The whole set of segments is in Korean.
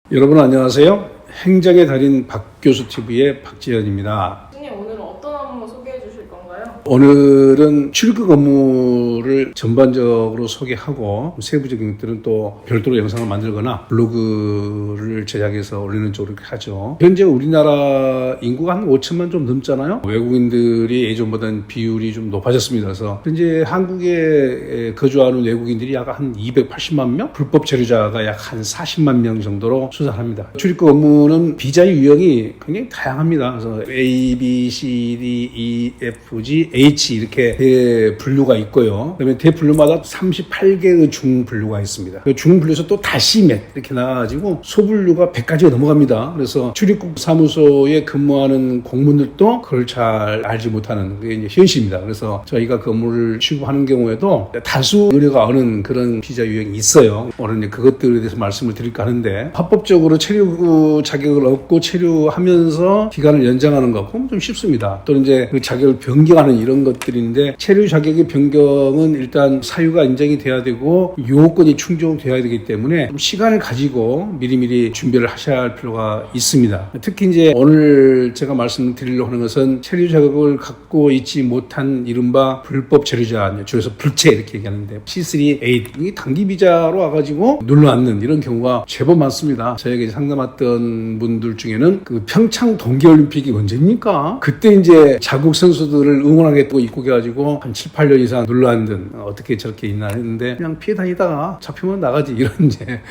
여러분 안녕하세요. 행정의 달인 박교수 TV의 박지현입니다. 선생님, 오늘은 어떤 업무 소개해 주실 건가요? 오늘은 출입국 업무를 전반적으로 소개하고 세부적인 것들은 또 별도로 영상을 만들거나 블로그를 제작해서 올리는 쪽으로 하죠. 현재 우리나라 인구가 한 5천만 좀 넘잖아요. 외국인들이 예전보다는 비율이 좀 높아졌습니다. 그래서 현재 한국에 거주하는 외국인들이 약 한 280만 명, 불법 체류자가 약 한 40만 명 정도로 수산합니다. 출입국 업무는 비자의 유형이 굉장히 다양합니다. 그래서 A, B, C, D, E, F, G, H 이렇게 대분류가 있고요. 그다음에 대분류마다 38개의 중분류가 있습니다. 그 중분류에서 또 다시 몇 이렇게 나와가지고 소분류가 100가지가 넘어갑니다. 그래서 출입국 사무소에 근무하는 공무원들도 그걸 잘 알지 못하는 게 이제 현실입니다. 그래서 저희가 그 업무를 취급하는 경우에도 다수 의뢰가 오는 그런 비자 유형이 있어요. 오늘 이제 그것들에 대해서 말씀을 드릴까 하는데, 합법적으로 체류 자격을 얻고 체류하면서 기간을 연장하는 거, 그건 좀 쉽습니다. 또는 이제 그 자격을 변경하는 이런 것들인데, 체류 자격의 변경은 일단 사유가 인정이 돼야 되고 요건이 충족돼야 되기 때문에 좀 시간을 가지고 미리미리 준비를 하셔야 할 필요가 있습니다. 특히 이제 오늘 제가 말씀드리려고 하는 것은 체류 자격을 갖고 있지 못한 이른바 불법 체류자, 줄여서 불체 이렇게 얘기하는데, C3A 이 단기 비자로 와가지고 눌러앉는 이런 경우가 제법 많습니다. 저에게 상담했던 분들 중에는 그 평창 동계올림픽이 언제입니까? 그때 이제 자국 선수들을 응원하겠다고 입국해가지고 한 7, 8년 이상 눌러앉은, 어떻게 저렇게 있나 했는데 그냥 피해 다니다가 잡히면 나가지, 이런 이제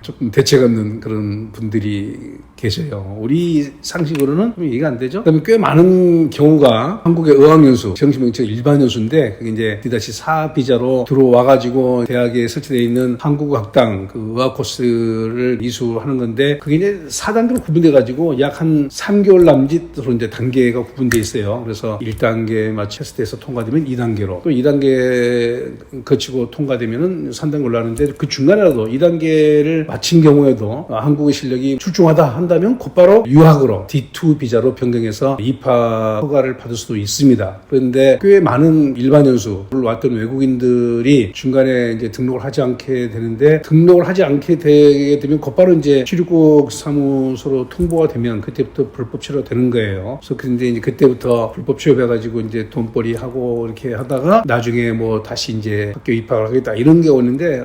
조금 대책 없는 그런 분들이 계셔요. 우리 상식으로는 좀 이해가 안 되죠. 그다음에 꽤 많은 경우가 한국의 어학연수, 정시명칭 일반연수인데, 그게 이제 D-4 비자로 들어와가지고 대학에 설치되어 있는 한국어학당 그 어학 코스를 이수하는 건데, 그게 이제 4단계로 구분돼가지고 약 한 3개월 남짓으로 이제 단계가 구분돼 있어요. 그래서 1단계 테스트에서 통과되면 2단계로, 또 2단계 거치고 통과되면은 3단계 올라가는데, 그 중간에라도 2단계를 마친 경우에도 한국의 실력이 출중하다 한다면 곧바로 유학으로 D2 비자로 변경해서 입학 허가를 받을 수도 있습니다. 그런데 꽤 많은 일반 연수를 왔던 외국인들이 중간에 이제 등록을 하지 않게 되는데, 등록을 하지 않게 되게 되면 곧바로 이제 출입국 사무소로 통보가 되면 그때부터 불법 체류가 되는 거예요. 그래서 근데 이제 그때부터 불법 체류해가지고 이제 돈벌이 하고 이렇게 하다가 나중에 뭐 다시 이제 학교 입학을 하겠다 이런 게 오는데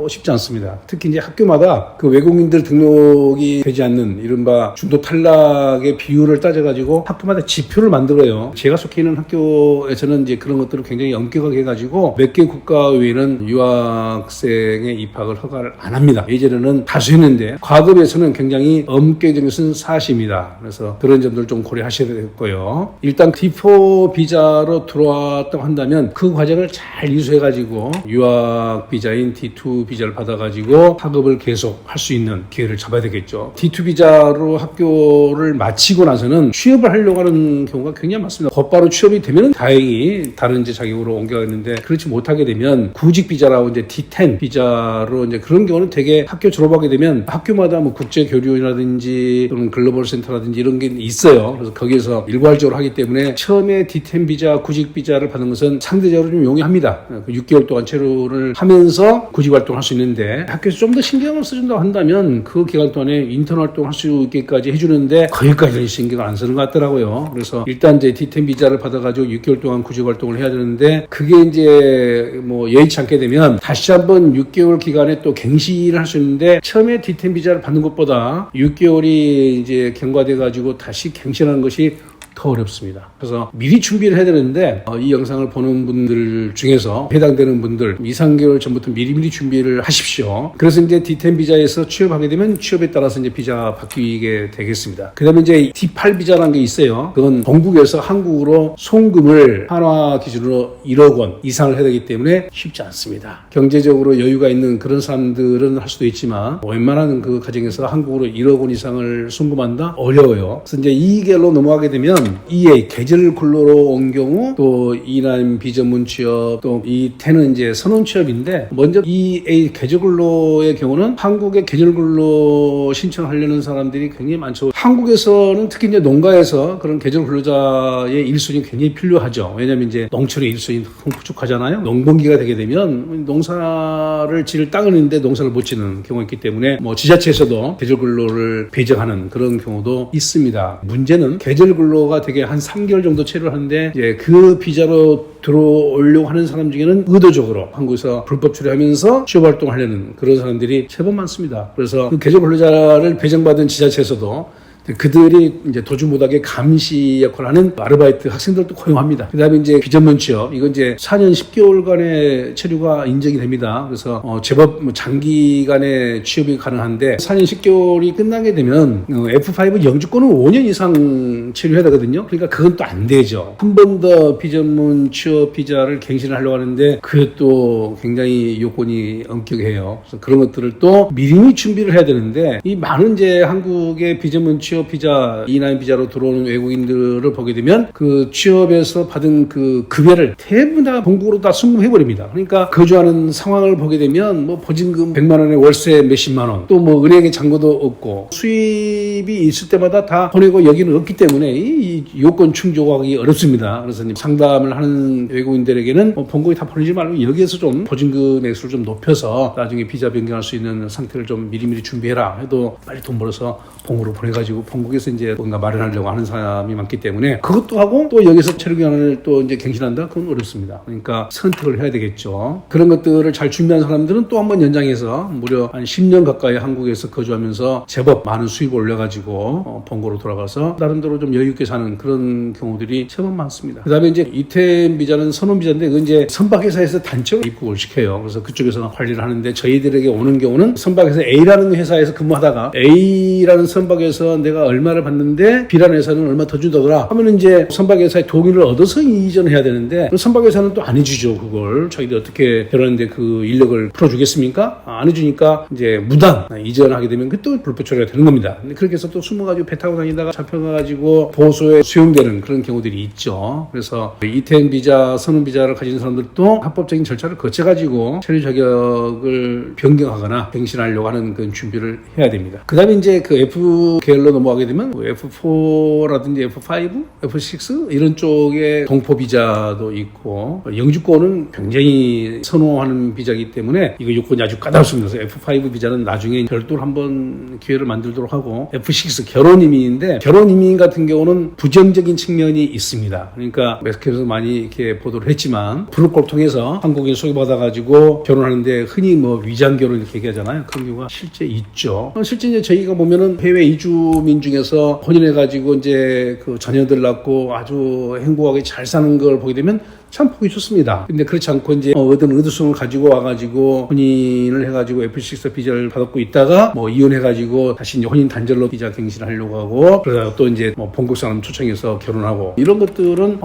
쉽지 않습니다. 특히 이제 학교마다 그 외국인들 등록이 되지 않는 이른바 중도 탈락의 비율을 따져가지고 학교마다 지표를 만들어요. 제가 속해 있는 학교에서는 이제 그런 것들을 굉장히 엄격하게 해가지고 몇 개 국가 외에는 유학생의 입학을 허가를 안 합니다. 예전에는 다수 했는데 과거에서는 굉장히 엄격적인 것은 사실입니다. 그래서 그런 점들을 좀 고려하셔야 되겠고요. 일단 D4 비자로 들어왔다고 한다면 그 과정을 잘 이수해가지고 유학 비자인 D2 비자를 받아가지고 학업을 계속 할 수 있는 기회를 잡아야 되겠죠. D2 비자로 학교를 마치고 나서는 취업을 하려고 하는 경우가 굉장히 많습니다. 곧바로 취업이 되면 다행히 다른 이제 자격으로 옮겨가는데, 그렇지 못하게 되면 구직 비자라고 이제 D10 비자로 이제 그런 경우는 되게 학교 졸업하게 되면 학교마다 뭐 국제 교류라든지 또는 글로벌 센터라든지 이런 게 있어요. 그래서 거기에서 일괄적으로 하기 때문에 처음에 D10 비자, 구직 비자를 받는 것은 상대적으로 좀 용이합니다. 6개월 동안 체류를 하면서 구직 활동을 할 수 있는데, 학교에서 좀 더 신경을 써준다고 한다면 그 기간 동안에 인턴 활동을 할 수 있게까지 해주는데 거기까지는 신경을 안 쓰는 것 같더라고요. 그래서 일단 이제 D10 비자를 받아가지고 6개월 동안 구직 활동을 해야 되는데, 그게 이제 뭐 여의치 않게 되면 다시 한번 6개월 기간에 또 갱신을 할 수 있는데, 처음에 D10 비자를 받는 것보다 6개월이 이제 경과돼가지고 다시 갱신하는 것이 더 어렵습니다. 그래서 미리 준비를 해야 되는데, 이 영상을 보는 분들 중에서 해당되는 분들 2, 3개월 전부터 미리미리 준비를 하십시오. 그래서 이제 D10 비자에서 취업하게 되면 취업에 따라서 이제 비자가 바뀌게 되겠습니다. 그 다음에 이제 D8 비자라는 게 있어요. 그건 본국에서 한국으로 송금을 한화 기준으로 1억 원 이상을 해야 되기 때문에 쉽지 않습니다. 경제적으로 여유가 있는 그런 사람들은 할 수도 있지만 웬만한 그 가정에서 한국으로 1억 원 이상을 송금한다? 어려워요. 그래서 이제 이 길로 넘어가게 되면 EA 계절 근로로 온 경우, 또 이남 비전문 취업, 또 이 10은 이제 선원 취업인데, 먼저 EA 계절 근로의 경우는 한국에 계절 근로 신청하려는 사람들이 굉장히 많죠. 한국에서는 특히 이제 농가에서 그런 계절 근로자의 일손이 굉장히 필요하죠. 왜냐하면 이제 농촌의 일손이 부족하잖아요. 농번기가 되게 되면 농사를 지을 땅을 있는데 농사를 못 짓는 경우가 있기 때문에 뭐 지자체에서도 계절 근로를 배정하는 그런 경우도 있습니다. 문제는 계절 근로가 되게 한 3개월 정도 체류를 하는데 이제 그 비자로 들어오려고 하는 사람 중에는 의도적으로 한국에서 불법 출입하면서 취업 활동을 하려는 그런 사람들이 제법 많습니다. 그래서 그 계절 근로자를 배정받은 지자체에서도 그들이 이제 도주 못하게 감시 역할을 하는 아르바이트 학생들도 고용합니다. 그 다음에 이제 비전문 취업, 이건 이제 4년 10개월간의 체류가 인정이 됩니다. 그래서 제법 장기간의 취업이 가능한데 4년 10개월이 끝나게 되면 F5 영주권은 5년 이상 체류해야 되거든요. 그러니까 그건 또 안 되죠. 한 번 더 비전문 취업 비자를 갱신을 하려고 하는데 그게 또 굉장히 요건이 엄격해요. 그래서 그런 것들을 또 미리 준비를 해야 되는데 이 많은 이제 한국의 비전문 취업 비자, E9 비자로 들어오는 외국인들을 보게 되면 그 취업에서 받은 그 급여를 대부분 다 본국으로 다 송금해버립니다. 그러니까 거주하는 상황을 보게 되면 뭐 보증금 100만 원에 월세 몇십만 원, 또 뭐 은행에 잔고도 없고 수입이 있을 때마다 다 보내고 여기는 없기 때문에 이 요건 충족하기 어렵습니다. 그래서 상담을 하는 외국인들에게는 본국에 다 보내지 말고 여기에서 좀 보증금 액수를 좀 높여서 나중에 비자 변경할 수 있는 상태를 좀 미리미리 준비해라 해도 빨리 돈 벌어서 본국으로 보내가지고 본국에서 이제 뭔가 마련하려고 하는 사람이 많기 때문에 그것도 하고 또 여기서 체류기간을 또 이제 갱신한다? 그건 어렵습니다. 그러니까 선택을 해야 되겠죠. 그런 것들을 잘 준비한 사람들은 또 한 번 연장해서 무려 한 10년 가까이 한국에서 거주하면서 제법 많은 수입을 올려가지고 본국으로 돌아가서 나름대로 좀 여유 있게 사는 그런 경우들이 제법 많습니다. 그 다음에 이제 이템 비자는 선원 비자인데 그건 이제 선박회사에서 단체로 입국을 시켜요. 그래서 그쪽에서 관리를 하는데 저희들에게 오는 경우는 선박회사 A라는 회사에서 근무하다가 A라는 선박에서 내가 얼마를 받는데 B라는 회사는 얼마 더 준다더라 하면은 이제 선박회사의 동의를 얻어서 이전해야 되는데 선박회사는 또 안 해주죠. 그걸 저희들 어떻게 결혼하는데 그 인력을 풀어주겠습니까? 안 해주니까 이제 무단 이전하게 되면 그 또 불법 처리가 되는 겁니다. 근데 그렇게 해서 또 숨어가지고 배 타고 다니다가 잡혀가지고 보호소에 수용되는 그런 경우들이 있죠. 그래서 이템 비자, 선원 비자를 가진 사람들도 합법적인 절차를 거쳐가지고 체류 자격을 변경하거나 갱신하려고 하는 그런 준비를 해야 됩니다. 그 다음에 이제 그 F 계열로 넘어가게 되면 F4라든지 F5, F6 이런 쪽에 동포 비자도 있고 영주권은 굉장히 선호하는 비자이기 때문에 이거 요건이 아주 까다롭습니다. 그래서 F5 비자는 나중에 별도로 한번 기회를 만들도록 하고 F6 결혼 이민인데 결혼 이민 같은 경우는 부정적인 측면이 있습니다. 그러니까 매스컴에서 많이 이렇게 보도를 했지만 브로커를 통해서 한국인 소개받아가지고 결혼하는데 흔히 뭐 위장 결혼 이렇게 얘기하잖아요. 그런 경우가 실제 있죠. 실제 이제 저희가 보면은 해외 이주민 중에서 혼인해가지고 이제 그 자녀들 낳고 아주 행복하게 잘 사는 걸 보게 되면 참 보기 좋습니다. 근데 그렇지 않고 이제 어떤 의도성을 가지고 와가지고 혼인을 해가지고 F6 비자를 받고 있다가 뭐 이혼해가지고 다시 이제 혼인 단절로 비자 갱신을 하려고 하고 그러다가 또 이제 뭐 본국 사람 초청해서 결혼하고 이런 것들은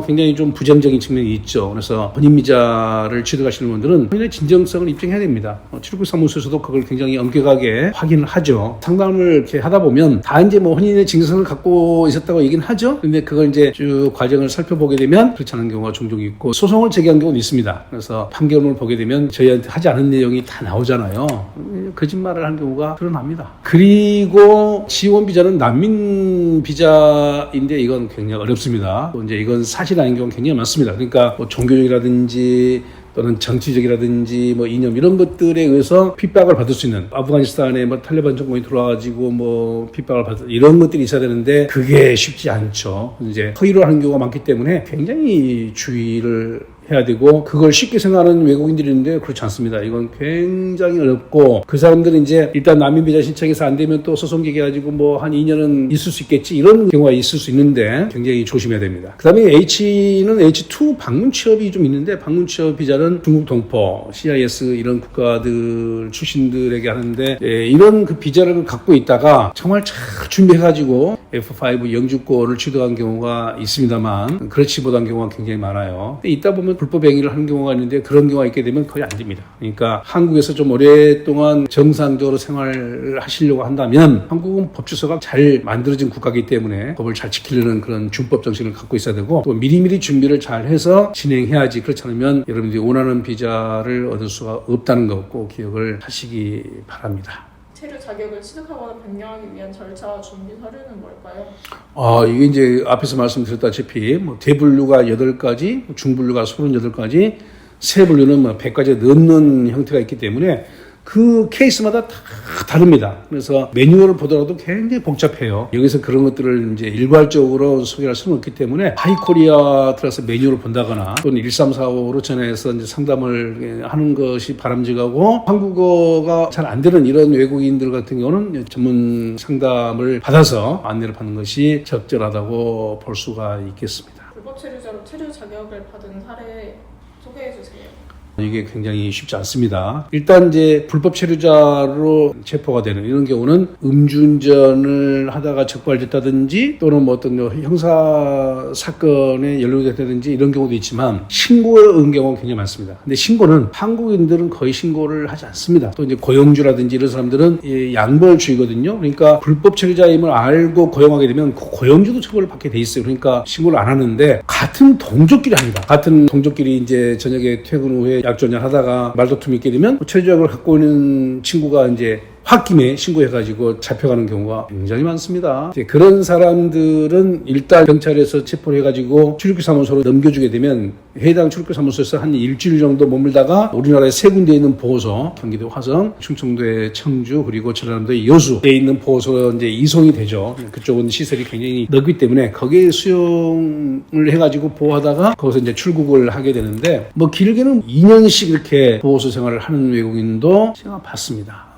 굉장히 좀 부정적인 측면이 있죠. 그래서 혼인 비자를 취득하시는 분들은 혼인의 진정성을 입증해야 됩니다. 출입국 사무소에서도 그걸 굉장히 엄격하게 확인을 하죠. 상담을 이렇게 하다 보면 다 이제 뭐 혼인의 진정성을 갖고 있었다고 얘기는 하죠. 근데 그걸 이제 쭉 과정을 살펴보게 되면 그렇지 않은 경우가 종종 있고 소송을 제기한 경우는 있습니다. 그래서 판결문을 보게 되면 저희한테 하지 않은 내용이 다 나오잖아요. 거짓말을 한 경우가 드러납니다. 그리고 지원 비자는 난민 비자인데 이건 굉장히 어렵습니다. 또 이제 이건 사실 아닌 경우가 굉장히 많습니다. 그러니까 뭐 종교적이라든지 또는 정치적이라든지 뭐 이념 이런 것들에 의해서 핍박을 받을 수 있는 아프가니스탄에 뭐 탈레반 정권이 들어와가지고 뭐 핍박을 받을 이런 것들이 있어야 되는데 그게 쉽지 않죠. 이제 허위로 하는 경우가 많기 때문에 굉장히 주의를 해야 되고 그걸 쉽게 생각하는 외국인들이 있는데 그렇지 않습니다. 이건 굉장히 어렵고 그 사람들은 이제 일단 난민 비자 신청해서 안 되면 또 소송 기계가지고 뭐 한 2년은 있을 수 있겠지 이런 경우가 있을 수 있는데 굉장히 조심해야 됩니다. 그 다음에 H는 H2 방문 취업이 좀 있는데 방문 취업 비자는 중국 동포, CIS 이런 국가들 출신들에게 하는데 이런 그 비자를 갖고 있다가 정말 잘 준비해가지고 F5 영주권을 취득한 경우가 있습니다만 그렇지 못한 경우가 굉장히 많아요. 근데 있다 보면 불법 행위를 하는 경우가 있는데 그런 경우가 있게 되면 거의 안 됩니다. 그러니까 한국에서 좀 오랫동안 정상적으로 생활을 하시려고 한다면 한국은 법제서가 잘 만들어진 국가이기 때문에 법을 잘 지키려는 그런 준법 정신을 갖고 있어야 되고 또 미리미리 준비를 잘 해서 진행해야지 그렇지 않으면 여러분들이 원하는 비자를 얻을 수가 없다는 거 꼭 기억을 하시기 바랍니다. 체류 자격을 취득하거나 변경하기 위한 절차와 준비 서류는 뭘까요? 이게 이제 앞에서 말씀드렸다시피 대분류가 8가지, 중분류가 38가지, 세분류는 100가지 넘는 형태가 있기 때문에 그 케이스마다 다 다릅니다. 그래서 매뉴얼을 보더라도 굉장히 복잡해요. 여기서 그런 것들을 이제 일괄적으로 소개할 수는 없기 때문에 하이코리아 들어서 매뉴얼을 본다거나 또는 1345로 전해서 이제 상담을 하는 것이 바람직하고, 한국어가 잘 안 되는 이런 외국인들 같은 경우는 전문 상담을 받아서 안내를 받는 것이 적절하다고 볼 수가 있겠습니다. 불법 체류자로 체류 자격을 받은 사례 소개해 주세요. 이게 굉장히 쉽지 않습니다. 일단 이제 불법 체류자로 체포가 되는 이런 경우는 음주운전을 하다가 적발됐다든지 또는 뭐 어떤 형사 사건에 연루가 됐다든지 이런 경우도 있지만 신고에 온 경우가 굉장히 많습니다. 근데 신고는 한국인들은 거의 신고를 하지 않습니다. 또 이제 고용주라든지 이런 사람들은 양벌주의거든요. 그러니까 불법 체류자임을 알고 고용하게 되면 그 고용주도 처벌을 받게 돼 있어요. 그러니까 신고를 안 하는데 같은 동족끼리 합니다. 같은 동족끼리 이제 저녁에 퇴근 후에 약전을 하다가 말다툼이 있게 되면 체류자격을 갖고 있는 친구가 이제 홧김에 신고해가지고 잡혀가는 경우가 굉장히 많습니다. 이제 그런 사람들은 일단 경찰에서 체포를 해가지고 출입기사무소로 넘겨주게 되면 해당 출입기사무소에서 한 일주일 정도 머물다가 우리나라에 세 군데에 있는 보호소, 경기도 화성, 충청도의 청주, 그리고 전라남도의 여수에 있는 보호소로 이제 이송이 되죠. 그쪽은 시설이 굉장히 넓기 때문에 거기에 수용을 해가지고 보호하다가 거기서 이제 출국을 하게 되는데 길게는 2년씩 이렇게 보호소 생활을 하는 외국인도 제가 봤습니다.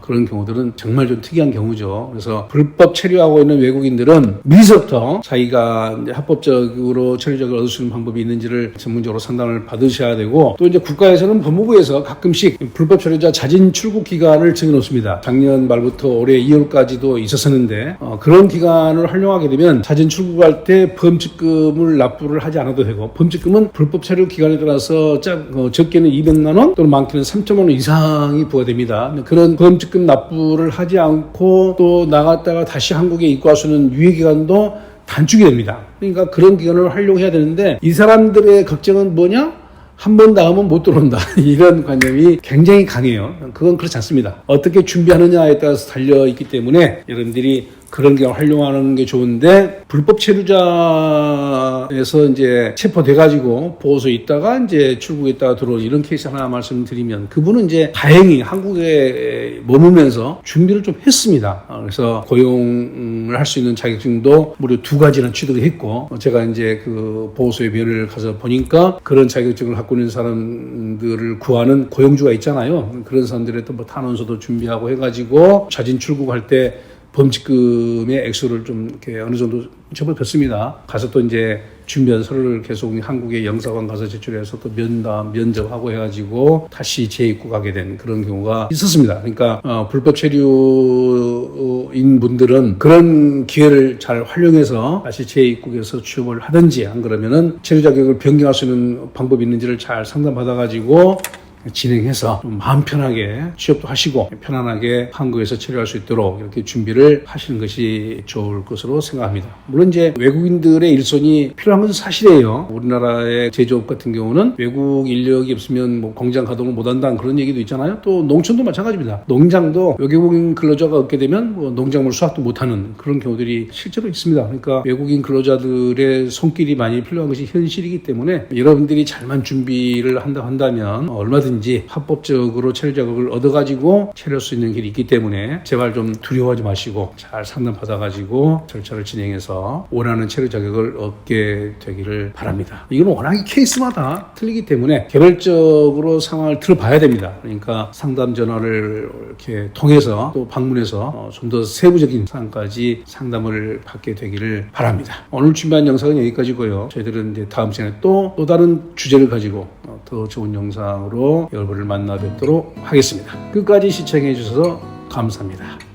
그런 경우들은 정말 좀 특이한 경우죠. 그래서 불법 체류하고 있는 외국인들은 미리서부터 자기가 이제 합법적으로 체류자격을 얻을 수 있는 방법이 있는지를 전문적으로 상담을 받으셔야 되고, 또 이제 국가에서는 법무부에서 가끔씩 불법 체류자 자진 출국 기간을 정해놓습니다. 작년 말부터 올해 2월까지도 있었었는데 그런 기간을 활용하게 되면 자진 출국할 때 범칙금을 납부를 하지 않아도 되고, 범칙금은 불법 체류 기간에 따라서 적게는 200만 원 또는 많게는 3천만 원 이상이 부과됩니다. 그런 범칙금 납부를 하지 않고 또 나갔다가 다시 한국에 입국할 수 있는 유예기간도 단축이 됩니다. 그러니까 그런 기간을 활용해야 되는데 이 사람들의 걱정은 뭐냐? 한 번 나오면 못 들어온다. 이런 관념이 굉장히 강해요. 그건 그렇지 않습니다. 어떻게 준비하느냐에 따라서 달려있기 때문에 여러분들이 그런 게 활용하는 게 좋은데, 불법 체류자에서 이제 체포돼가지고 보호소에 있다가 이제 출국했다가 들어오는 이런 케이스 하나 말씀드리면, 그분은 이제 다행히 한국에 머물면서 준비를 좀 했습니다. 그래서 고용을 할 수 있는 자격증도 무려 2가지나 취득을 했고, 제가 이제 그 보호소에 면회를 가서 보니까 그런 자격증을 갖고 있는 사람들을 구하는 고용주가 있잖아요. 그런 사람들의 또 탄원서도 준비하고 해가지고 자진 출국할 때 범칙금의 액수를 좀 이렇게 어느 정도 접어뒀습니다. 가서 또 이제 준비한 서류를 계속 한국의 영사관 가서 제출해서 또 면담, 면접하고 해가지고 다시 재입국하게 된 그런 경우가 있었습니다. 그러니까 불법 체류인 분들은 그런 기회를 잘 활용해서 다시 재입국해서 취업을 하든지, 안 그러면은 체류 자격을 변경할 수 있는 방법이 있는지를 잘 상담받아가지고 진행해서 좀 마음 편하게 취업도 하시고 편안하게 한국에서 체류할 수 있도록 이렇게 준비를 하시는 것이 좋을 것으로 생각합니다. 물론 이제 외국인들의 일손이 필요한 것은 사실이에요. 우리나라의 제조업 같은 경우는 외국 인력이 없으면 공장 가동을 못한다는 그런 얘기도 있잖아요. 또 농촌도 마찬가지입니다. 농장도 외국인 근로자가 없게 되면 농작물 수확도 못하는 그런 경우들이 실제로 있습니다. 그러니까 외국인 근로자들의 손길이 많이 필요한 것이 현실이기 때문에 여러분들이 잘만 준비를 한다면 얼마든지 합법적으로 체류 자격을 얻어가지고 체류할 수 있는 길이 있기 때문에 제발 좀 두려워하지 마시고 잘 상담받아가지고 절차를 진행해서 원하는 체류 자격을 얻게 되기를 바랍니다. 이건 워낙에 케이스마다 틀리기 때문에 개별적으로 상황을 들어봐야 됩니다. 그러니까 상담 전화를 이렇게 통해서 또 방문해서 좀 더 세부적인 사항까지 상담을 받게 되기를 바랍니다. 오늘 준비한 영상은 여기까지고요. 저희들은 이제 다음 시간에 또 다른 주제를 가지고 더 좋은 영상으로 여러분을 만나 뵙도록 하겠습니다. 끝까지 시청해 주셔서 감사합니다.